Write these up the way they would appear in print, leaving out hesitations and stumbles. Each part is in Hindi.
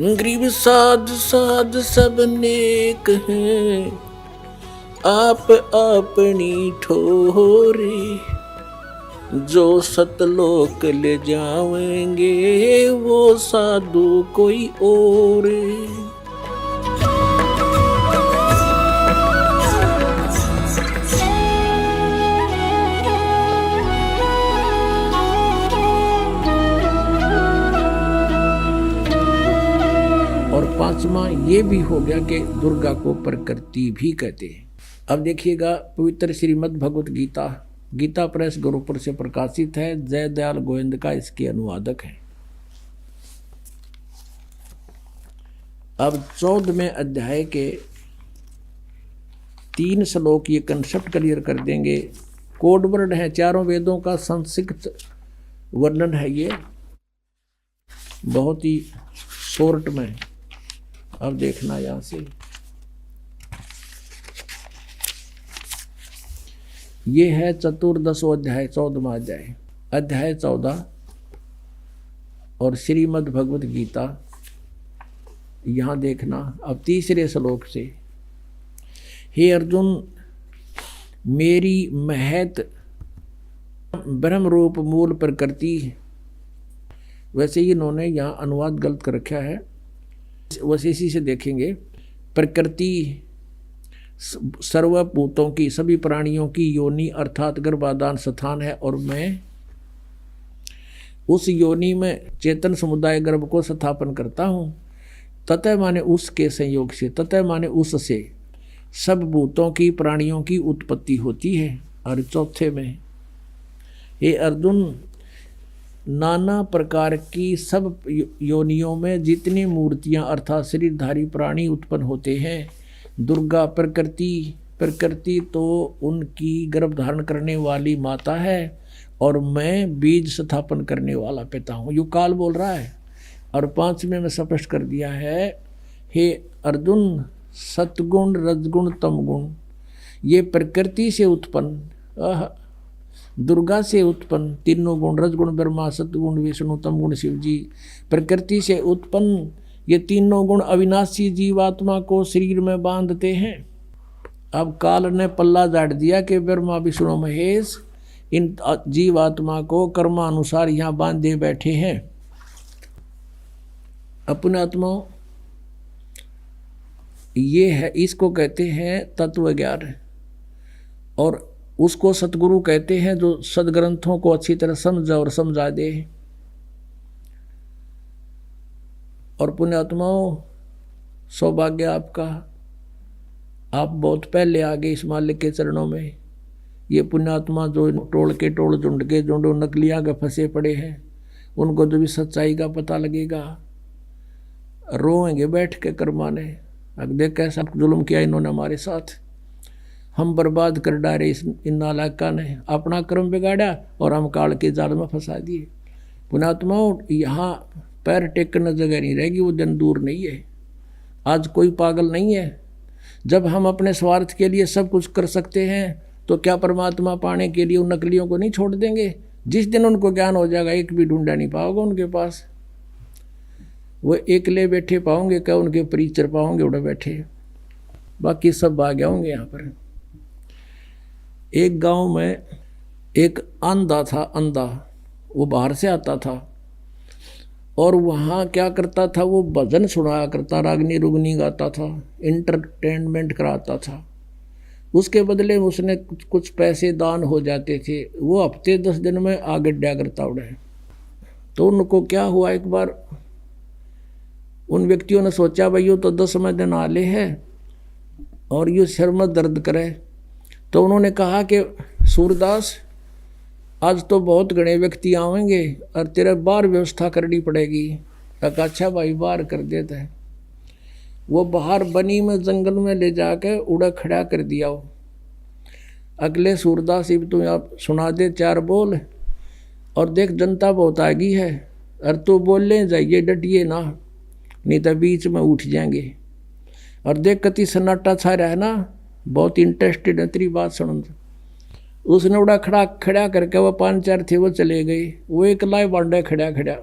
गरीब साध साध सब नेक हैं, आप अपनी ठोरे। जो सतलोक ले जाएंगे वो साधु कोई और। और पांचवा ये भी हो गया कि दुर्गा को प्रकृति भी कहते हैं। अब देखिएगा, पवित्र श्रीमद् भगवत गीता, गीता प्रेस गुरुपुर से प्रकाशित है। जय दयाल गोविंद का इसके अनुवादक है। अब 14वें अध्याय के 3 श्लोक ये कंसेप्ट क्लियर कर देंगे। कोड वर्ड है, चारों वेदों का संक्षिप्त वर्णन है ये, बहुत ही शॉर्ट में। अब देखना यहां से, ये है चतुर्दशो अध्याय, 14वां अध्याय, अध्याय 14 और श्रीमद् भगवत गीता। यहां देखना अब 3रे श्लोक से। हे अर्जुन, मेरी महत ब्रह्म रूप मूल प्रकृति, वैसे ही इन्होंने यहाँ अनुवाद गलत कर रखा है, वैसे इसी से देखेंगे। प्रकृति सर्वभूतों की, सभी प्राणियों की योनि अर्थात गर्भाधान स्थान है, और मैं उस योनि में चेतन समुदाय गर्भ को स्थापन करता हूँ। ततः माने उसके संयोग से, ततः माने उससे सब भूतों की, प्राणियों की उत्पत्ति होती है। और चौथे में, हे अर्जुन, नाना प्रकार की सब योनियों में जितनी मूर्तियां अर्थात शरीरधारी प्राणी उत्पन्न होते हैं, दुर्गा प्रकृति, प्रकृति तो उनकी गर्भ धारण करने वाली माता है, और मैं बीज स्थापन करने वाला पिता हूँ। यू काल बोल रहा है। और 5वें में स्पष्ट कर दिया है, हे अर्जुन, सतगुण रजगुण तमगुण ये प्रकृति से उत्पन्न, दुर्गा से उत्पन्न तीनों गुण, रजगुण ब्रह्मा, सतगुण विष्णु, तमगुण शिव जी, प्रकृति से उत्पन्न ये तीनों गुण अविनाशी जीवात्मा को शरीर में बांधते हैं। अब काल ने पल्ला झाड़ दिया कि ब्रह्मा विष्णु महेश इन जीवात्मा को कर्मानुसार यहाँ बांधे बैठे हैं। अपने आत्मा ये है, इसको कहते हैं तत्व ज्ञान, और उसको सतगुरु कहते हैं जो सदग्रंथों को अच्छी तरह समझा और समझा दे। और पुण्यात्माओं, सौभाग्य आपका, आप बहुत पहले आ गए इस मालिक के चरणों में। ये पुण्यात्मा जो टोल के टोल झुंड के झुंडों नकलियाँ के फंसे पड़े हैं, उनको जो भी सच्चाई का पता लगेगा, रोएंगे बैठ के कर्माने। अब देख कैसा जुल्म किया इन्होंने हमारे साथ, हम बर्बाद कर डाले इन नालायका ने, अपना कर्म बिगाड़ा और हम काल के जाल में फंसा दिए। पुण्यात्माओं, यहाँ पैर टेकने जगह नहीं रहेगी, वो दिन दूर नहीं है। आज कोई पागल नहीं है। जब हम अपने स्वार्थ के लिए सब कुछ कर सकते हैं, तो क्या परमात्मा पाने के लिए उन नकलियों को नहीं छोड़ देंगे? जिस दिन उनको ज्ञान हो जाएगा, एक भी ढूंढा नहीं पाओगे उनके पास। वो एकले बैठे पाओगे, क्या उनके परिचर पाओगे उड़े बैठे, बाकी सब आ गया होंगे यहाँ पर। एक गांव में एक अंधा था, अंधा, वो बाहर से आता था, और वहाँ क्या करता था, वो भजन सुनाया करता, रागनी रुगनी गाता था, इंटरटेनमेंट कराता था। उसके बदले उसने कुछ पैसे दान हो जाते थे, वो हफ्ते 10 दिन में आगे डा करता उड़े। तो उनको क्या हुआ, एक बार उन व्यक्तियों ने सोचा भाई यो तो 10वें दिन आले है और ये सिर में दर्द करे। तो उन्होंने कहा कि सूरदास, आज तो बहुत घने व्यक्ति आवेंगे और तेरे बाहर व्यवस्था करनी पड़ेगी। कहा अच्छा भाई, बाहर कर देता है। वो बाहर बनी में जंगल में ले जाकर उड़ा खड़ा कर दिया। हो अगले सूरदास, इब तू आप सुना दे 4 बोल, और देख जनता बहुत आ गई है, और तू बोल ले जाइए, डटिए ना, नहीं तो बीच में उठ जाएंगे। और देख कति सन्नाटा छा रहा है ना, बहुत इंटरेस्टेड है तेरी बात सुन। उसने उड़ा खड़ा करके वो 5-4 थे वो चले गए, वो एक लाए बांडे खड़ा।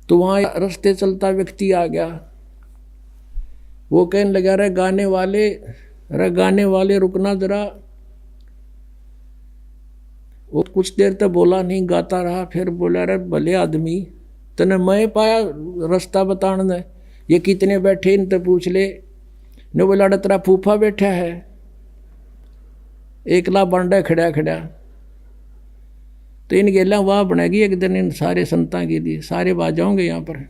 तो वहां रास्ते चलता व्यक्ति आ गया। वो कहने लगा, रे गाने वाले रुकना जरा। वो कुछ देर तक बोला नहीं, गाता रहा। फिर बोला, रे भले आदमी, तने मैं पाया रास्ता बताने, ये कितने बैठे इनते पूछ ले। ने बोला, तेरा फूफा बैठा है, एकला बांडा खड़ा खड़ा। तो इन गेला वाह बनेगी एक दिन इन सारे संतां के लिए, सारे बाजाओंगे यहाँ पर।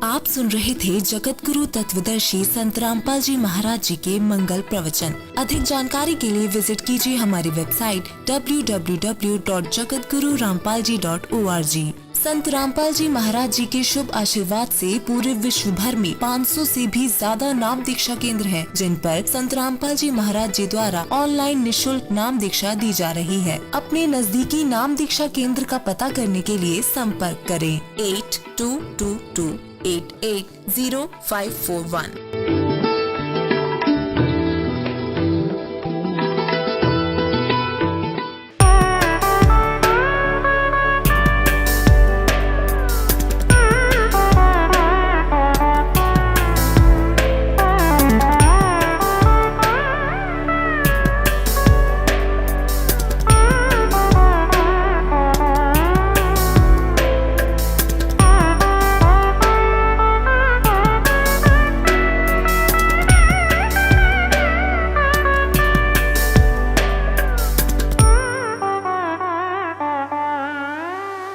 आप सुन रहे थे जगत गुरु तत्वदर्शी संत रामपाल जी महाराज जी के मंगल प्रवचन। अधिक जानकारी के लिए विजिट कीजिए हमारी वेबसाइट www.jagatgururampalji.org। संत रामपाल जी महाराज जी के शुभ आशीर्वाद से पूरे विश्व भर में 500 से भी ज्यादा नाम दीक्षा केंद्र हैं, जिन पर संत रामपाल जी महाराज जी द्वारा ऑनलाइन निशुल्क नाम दीक्षा दी जा रही है। अपने नजदीकी नाम दीक्षा केंद्र का पता करने के लिए संपर्क करें 8222880541।